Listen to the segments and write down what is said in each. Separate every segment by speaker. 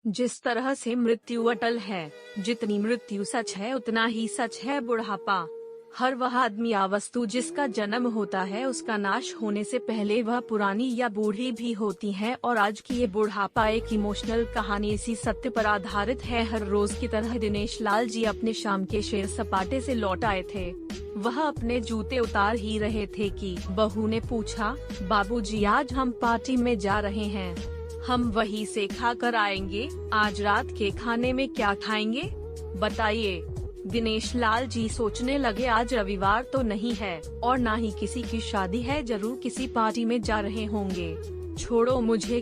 Speaker 1: जिस तरह से मृत्यु अटल है, जितनी मृत्यु सच है उतना ही सच है बुढ़ापा। हर वह आदमी या वस्तु जिसका जन्म होता है उसका नाश होने से पहले वह पुरानी या बूढ़ी भी होती है। और आज की ये बुढ़ापा एक इमोशनल कहानी इसी सत्य पर आधारित है। हर रोज की तरह दिनेश लाल जी अपने शाम के सैर सपाटे से लौट आए थे। वह अपने जूते उतार ही रहे थे कि बहू ने पूछा, बाबूजी आज हम पार्टी में जा रहे हैं, हम वहीं से खा कर आएंगे। आज रात के खाने में क्या खाएंगे बताइए। दिनेश लाल जी सोचने लगे, आज रविवार तो नहीं है और ना ही किसी की शादी है, जरूर किसी पार्टी में जा रहे होंगे। छोड़ो मुझे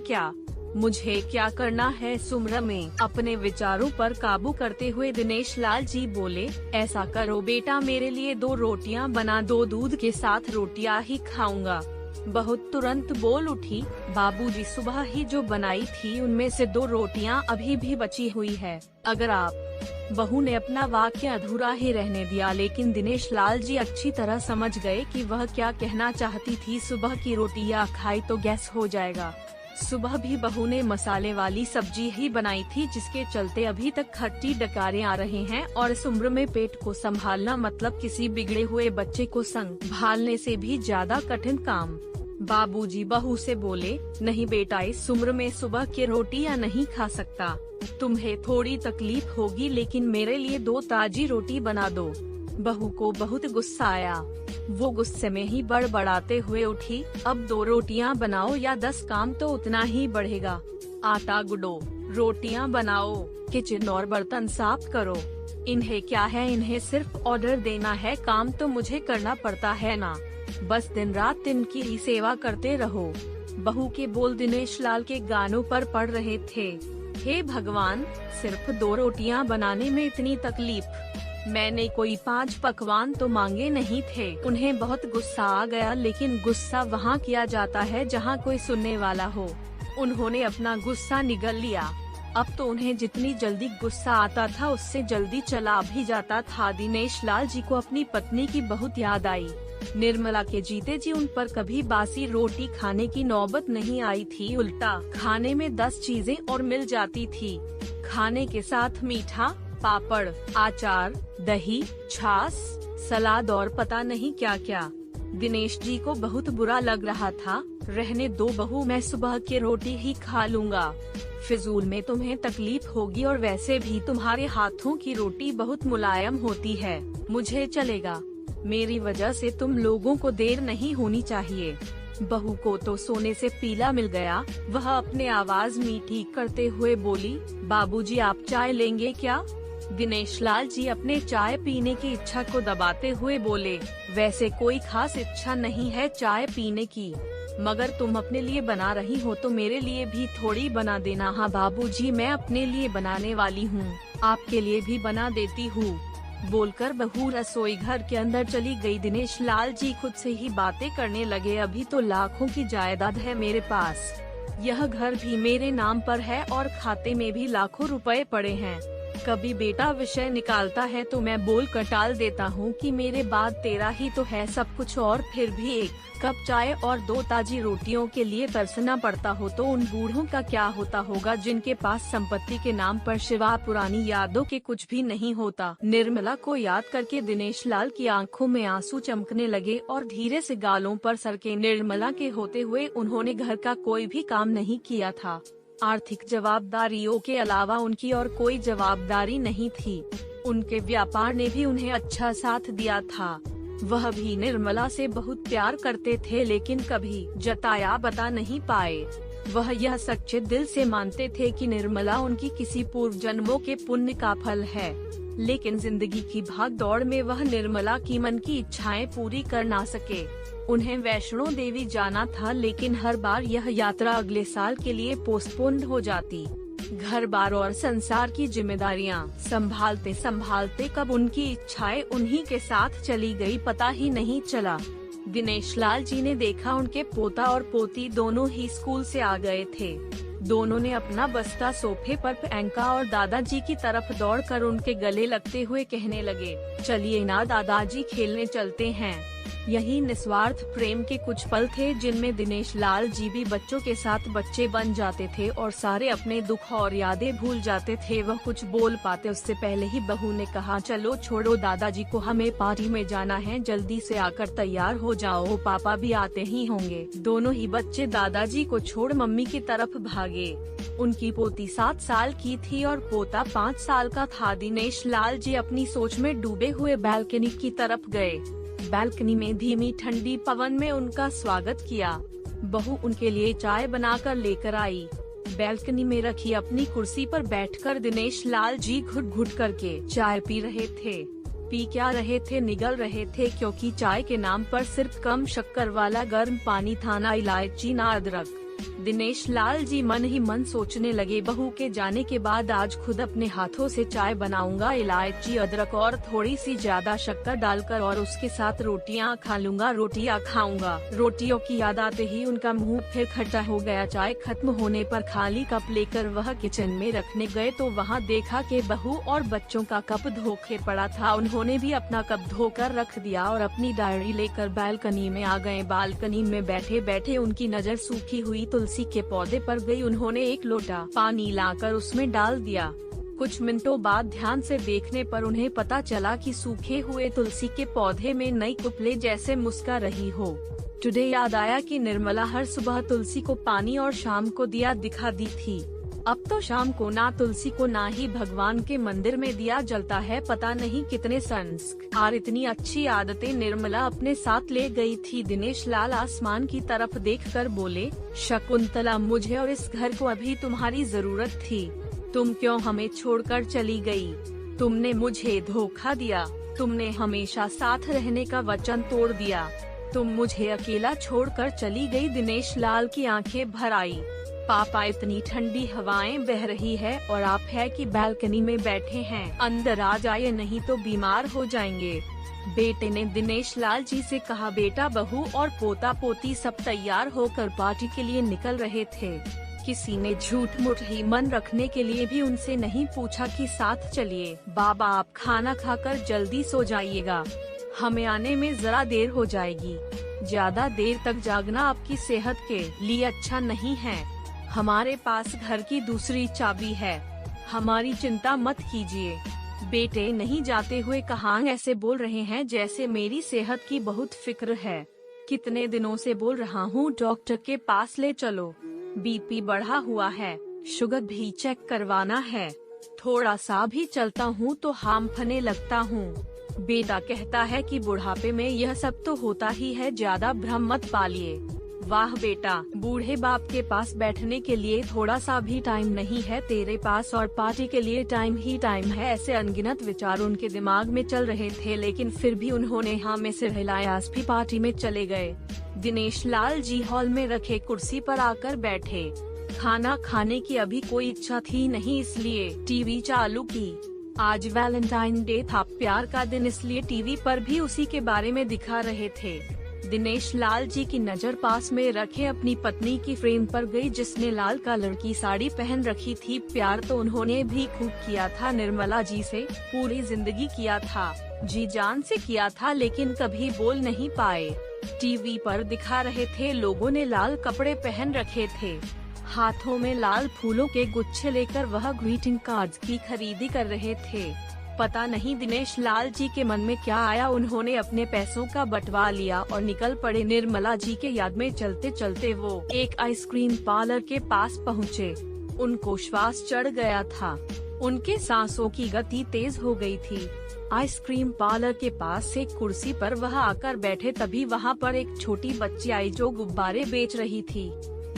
Speaker 1: क्या करना है सुम्र में। अपने विचारों पर काबू करते हुए दिनेश लाल जी बोले, ऐसा करो बेटा, मेरे लिए 2 रोटियां बना दो, दूध के साथ रोटियां ही खाऊंगा। बहू तुरंत बोल उठी, बाबूजी सुबह ही जो बनाई थी उनमें से 2 रोटियां अभी भी बची हुई है, अगर आप। बहू ने अपना वाक्य अधूरा ही रहने दिया, लेकिन दिनेश लाल जी अच्छी तरह समझ गए कि वह क्या कहना चाहती थी। सुबह की रोटियां खाई तो गैस हो जाएगा। सुबह भी बहू ने मसाले वाली सब्जी ही बनाई थी, जिसके चलते अभी तक खट्टी डकारें आ रहे हैं। और इस उम्र में पेट को संभालना मतलब किसी बिगड़े हुए बच्चे को संभालने से भी ज्यादा कठिन काम। बाबूजी बहू से बोले, नहीं बेटा, इस उम्र में सुबह की रोटियां नहीं खा सकता। तुम्हें थोड़ी तकलीफ होगी, लेकिन मेरे लिए 2 ताजी रोटी बना दो। बहू को बहुत गुस्सा आया। वो गुस्से में ही बड़बड़ाते हुए उठी, अब 2 रोटियां बनाओ या 10 काम तो उतना ही बढ़ेगा। आटा गुड़ो, रोटियां बनाओ, किचन और बर्तन साफ करो। इन्हें क्या है, इन्हें सिर्फ ऑर्डर देना है, काम तो मुझे करना पड़ता है ना। बस दिन रात इनकी ही सेवा करते रहो। बहू के बोल दिनेश लाल के गानों पर पड़ रहे थे। हे भगवान, सिर्फ 2 रोटियां बनाने में इतनी तकलीफ। मैंने कोई 5 पकवान तो मांगे नहीं थे। उन्हें बहुत गुस्सा आ गया, लेकिन गुस्सा वहाँ किया जाता है जहाँ कोई सुनने वाला हो। उन्होंने अपना गुस्सा निगल लिया। अब तो उन्हें जितनी जल्दी गुस्सा आता था उससे जल्दी चला भी जाता था। दिनेश लाल जी को अपनी पत्नी की बहुत याद आई। निर्मला के जीते जी उन पर कभी बासी रोटी खाने की नौबत नहीं आई थी। उल्टा खाने में 10 चीजें और मिल जाती थी। खाने के साथ मीठा, पापड़, अचार, दही, छाछ, सलाद और पता नहीं क्या क्या। दिनेश जी को बहुत बुरा लग रहा था। रहने दो बहू, मैं सुबह की रोटी ही खा लूँगा। फिजूल में तुम्हें तकलीफ होगी, और वैसे भी तुम्हारे हाथों की रोटी बहुत मुलायम होती है। मुझे चलेगा, मेरी वजह से तुम लोगों को देर नहीं होनी चाहिए। बहू को तो सोने से पीला मिल गया। वह अपने आवाज मीठी करते हुए बोली, बाबूजी आप चाय लेंगे क्या? दिनेश लाल जी अपने चाय पीने की इच्छा को दबाते हुए बोले, वैसे कोई खास इच्छा नहीं है चाय पीने की, मगर तुम अपने लिए बना रही हो तो मेरे लिए भी थोड़ी बना देना। हाँ बाबूजी, मैं अपने लिए बनाने वाली हूँ, आपके लिए भी बना देती हूँ। बोलकर बहू रसोई घर के अंदर चली गई। दिनेश लाल जी खुद से ही बातें करने लगे, अभी तो लाखों की जायदाद है मेरे पास, यह घर भी मेरे नाम पर है और खाते में भी लाखों रुपए पड़े हैं। कभी बेटा विषय निकालता है तो मैं बोल कर टाल देता हूँ कि मेरे बाद तेरा ही तो है सब कुछ, और फिर भी 1 कप चाय और 2 ताजी रोटियों के लिए तरसना पड़ता हो तो उन बूढ़ों का क्या होता होगा जिनके पास संपत्ति के नाम पर सिवा पुरानी यादों के कुछ भी नहीं होता। निर्मला को याद करके दिनेश लाल की आंखों में आंसू चमकने लगे और धीरे से गालों पर सरके। निर्मला के होते हुए उन्होंने घर का कोई भी काम नहीं किया था। आर्थिक जवाबदारियों के अलावा उनकी और कोई जवाबदारी नहीं थी। उनके व्यापार ने भी उन्हें अच्छा साथ दिया था। वह भी निर्मला से बहुत प्यार करते थे, लेकिन कभी जताया बता नहीं पाए। वह यह सच्चे दिल से मानते थे कि निर्मला उनकी किसी पूर्व जन्मों के पुण्य का फल है, लेकिन जिंदगी की भाग दौड़ में वह निर्मला की मन की इच्छाएं पूरी कर ना सके। उन्हें वैष्णो देवी जाना था, लेकिन हर बार यह यात्रा अगले साल के लिए पोस्टपोन्ड हो जाती। घर बार और संसार की जिम्मेदारियां संभालते संभालते कब उनकी इच्छाएं उन्हीं के साथ चली गई पता ही नहीं चला। दिनेश लाल जी ने देखा उनके पोता और पोती दोनों ही स्कूल से आ गए थे। दोनों ने अपना बस्ता सोफे पर फेंका और दादाजी की तरफ दौड़कर उनके गले लगते हुए कहने लगे, चलिए ना दादाजी, खेलने चलते हैं। यही निस्वार्थ प्रेम के कुछ पल थे जिनमें दिनेश लाल जी भी बच्चों के साथ बच्चे बन जाते थे और सारे अपने दुख और यादें भूल जाते थे। वह कुछ बोल पाते उससे पहले ही बहू ने कहा, चलो छोड़ो दादाजी को, हमें पार्टी में जाना है, जल्दी से आकर तैयार हो जाओ, पापा भी आते ही होंगे। दोनों ही बच्चे दादाजी को छोड़ मम्मी की तरफ भागे। उनकी पोती 7 साल की थी और पोता 5 साल का था। दिनेश लाल जी अपनी सोच में डूबे हुए बालकनी की तरफ गए। बालकनी में धीमी ठंडी पवन में उनका स्वागत किया। बहू उनके लिए चाय बनाकर लेकर आई। बालकनी में रखी अपनी कुर्सी पर बैठकर दिनेश लाल जी घुट घुट करके चाय पी रहे थे। पी क्या रहे थे, निगल रहे थे, क्योंकि चाय के नाम पर सिर्फ कम शक्कर वाला गर्म पानी था, ना इलायची ना अदरक। दिनेश लाल जी मन ही मन सोचने लगे, बहू के जाने के बाद आज खुद अपने हाथों से चाय बनाऊंगा, इलायची अदरक और थोड़ी सी ज्यादा शक्कर डालकर, और उसके साथ रोटियां खा लूंगा, रोटियां खाऊंगा। रोटियों की याद आते ही उनका मुंह फिर खट्टा हो गया। चाय खत्म होने पर खाली कप लेकर वह किचन में रखने गए तो वहां देखा कि बहू और बच्चों का कप धोखे पड़ा था। उन्होंने भी अपना कप धोकर रख दिया और अपनी डायरी लेकर बालकनी में आ गए। बालकनी में बैठे बैठे उनकी नजर सूखी हुई तुलसी के पौधे पर गई। उन्होंने एक लोटा पानी लाकर उसमें डाल दिया। कुछ मिनटों बाद ध्यान से देखने पर उन्हें पता चला कि सूखे हुए तुलसी के पौधे में नई कुपले जैसे मुस्का रही हो। टुडे याद आया कि निर्मला हर सुबह तुलसी को पानी और शाम को दिया दिखा दी थी। अब तो शाम को ना तुलसी को ना ही भगवान के मंदिर में दिया जलता है। पता नहीं कितने संस्कार, इतनी अच्छी आदतें निर्मला अपने साथ ले गई थी। दिनेश लाल आसमान की तरफ देखकर बोले, शकुंतला, मुझे और इस घर को अभी तुम्हारी जरूरत थी। तुम क्यों हमें छोड़कर चली गई? तुमने मुझे धोखा दिया। तुमने हमेशा साथ रहने का वचन तोड़ दिया। तुम मुझे अकेला छोड़कर चली गई। दिनेश लाल की आंखें भर आई। पापा, इतनी ठंडी हवाएं बह रही है और आप है कि बालकनी में बैठे हैं, अंदर आ जाइए, नहीं तो बीमार हो जाएंगे। बेटे ने दिनेश लाल जी से कहा। बेटा, बहू और पोता पोती सब तैयार होकर पार्टी के लिए निकल रहे थे। किसी ने झूठ मूठ ही मन रखने के लिए भी उनसे नहीं पूछा कि साथ चलिए। बाबा, आप खाना खाकर जल्दी सो जाइएगा, हमें आने में जरा देर हो जाएगी। ज्यादा देर तक जागना आपकी सेहत के लिए अच्छा नहीं है। हमारे पास घर की दूसरी चाबी है, हमारी चिंता मत कीजिए। बेटे, नहीं जाते हुए कहाँ ऐसे बोल रहे हैं जैसे मेरी सेहत की बहुत फिक्र है। कितने दिनों से बोल रहा हूँ, डॉक्टर के पास ले चलो। बीपी बढ़ा हुआ है, शुगर भी चेक करवाना है। थोड़ा सा भी चलता हूँ तो हांफने लगता हूँ। बेटा कहता है कि बुढ़ापे में यह सब तो होता ही है, ज्यादा भ्रम मत पालिए। वाह बेटा, बूढ़े बाप के पास बैठने के लिए थोड़ा सा भी टाइम नहीं है तेरे पास, और पार्टी के लिए टाइम ही टाइम है। ऐसे अनगिनत विचार उनके दिमाग में चल रहे थे, लेकिन फिर भी उन्होंने हाँ में सिर हिलाया। भी पार्टी में चले गए। दिनेश लाल जी हॉल में रखे कुर्सी पर आकर बैठे। खाना खाने की अभी कोई इच्छा थी नहीं, इसलिए टीवी चालू की। आज वैलेंटाइन डे था, प्यार का दिन, इसलिए टीवी पर भी उसी के बारे में दिखा रहे थे। दिनेश लाल जी की नजर पास में रखे अपनी पत्नी की फ्रेम पर गई, जिसने लाल कलर की साड़ी पहन रखी थी। प्यार तो उन्होंने भी खूब किया था, निर्मला जी से पूरी जिंदगी किया था, जी जान से किया था, लेकिन कभी बोल नहीं पाए। टीवी पर दिखा रहे थे, लोगों ने लाल कपड़े पहन रखे थे, हाथों में लाल फूलों के गुच्छे लेकर वह ग्रीटिंग कार्ड्स की खरीदी कर रहे थे। पता नहीं दिनेश लाल जी के मन में क्या आया, उन्होंने अपने पैसों का बंटवा लिया और निकल पड़े। निर्मला जी के याद में चलते चलते वो एक आइसक्रीम पार्लर के पास पहुँचे। उनको श्वास चढ़ गया था, उनके सांसों की गति तेज हो गई थी। आइसक्रीम पार्लर के पास एक कुर्सी पर वह आकर बैठे, तभी वहाँ पर एक छोटी बच्ची आई जो गुब्बारे बेच रही थी।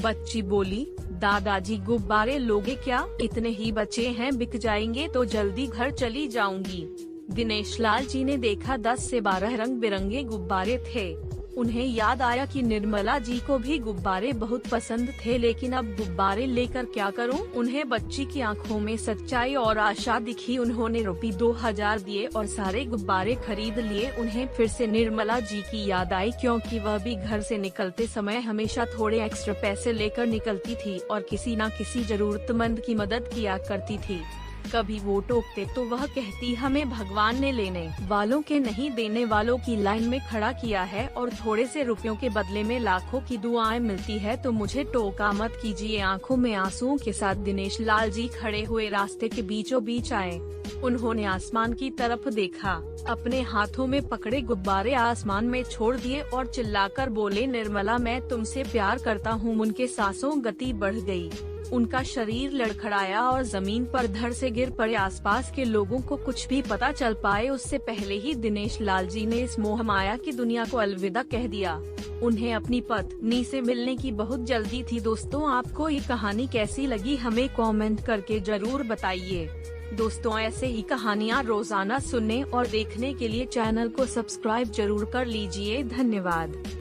Speaker 1: बच्ची बोली, दादाजी गुब्बारे लोगे क्या? इतने ही बचे हैं, बिक जाएंगे तो जल्दी घर चली जाऊंगी। दिनेश लाल जी ने देखा 10 से 12 रंग बिरंगे गुब्बारे थे। उन्हें याद आया कि निर्मला जी को भी गुब्बारे बहुत पसंद थे, लेकिन अब गुब्बारे लेकर क्या करूं? उन्हें बच्ची की आंखों में सच्चाई और आशा दिखी। उन्होंने रुपये 2000 दिए और सारे गुब्बारे खरीद लिए। उन्हें फिर से निर्मला जी की याद आई, क्योंकि वह भी घर से निकलते समय हमेशा थोड़े एक्स्ट्रा पैसे लेकर निकलती थी और किसी न किसी जरूरतमंद की मदद किया करती थी। कभी वो टोकते तो वह कहती हमें भगवान ने लेने वालों के नहीं देने वालों की लाइन में खड़ा किया है और थोड़े से रुपयों के बदले में लाखों की दुआएं मिलती है तो मुझे टोका मत कीजिए। आंखों में आंसुओं के साथ दिनेश लाल जी खड़े हुए रास्ते के बीचों बीच आए। उन्होंने आसमान की तरफ देखा, अपने हाथों में पकड़े गुब्बारे आसमान में छोड़ दिए और चिल्लाकर बोले, निर्मला मैं तुमसे प्यार करता हूँ। उनके सांसों गति बढ़ गई, उनका शरीर लड़खड़ाया और जमीन पर धड़ से गिर पड़े। आसपास के लोगों को कुछ भी पता चल पाए उससे पहले ही दिनेश लाल जी ने इस मोह माया की दुनिया को अलविदा कह दिया। उन्हें अपनी पत्नी से मिलने की बहुत जल्दी थी। दोस्तों, आपको ये कहानी कैसी लगी हमें कमेंट करके जरूर बताइए। दोस्तों, ऐसे ही कहानियाँ रोजाना सुनने और देखने के लिए चैनल को सब्सक्राइब जरूर कर लीजिए। धन्यवाद।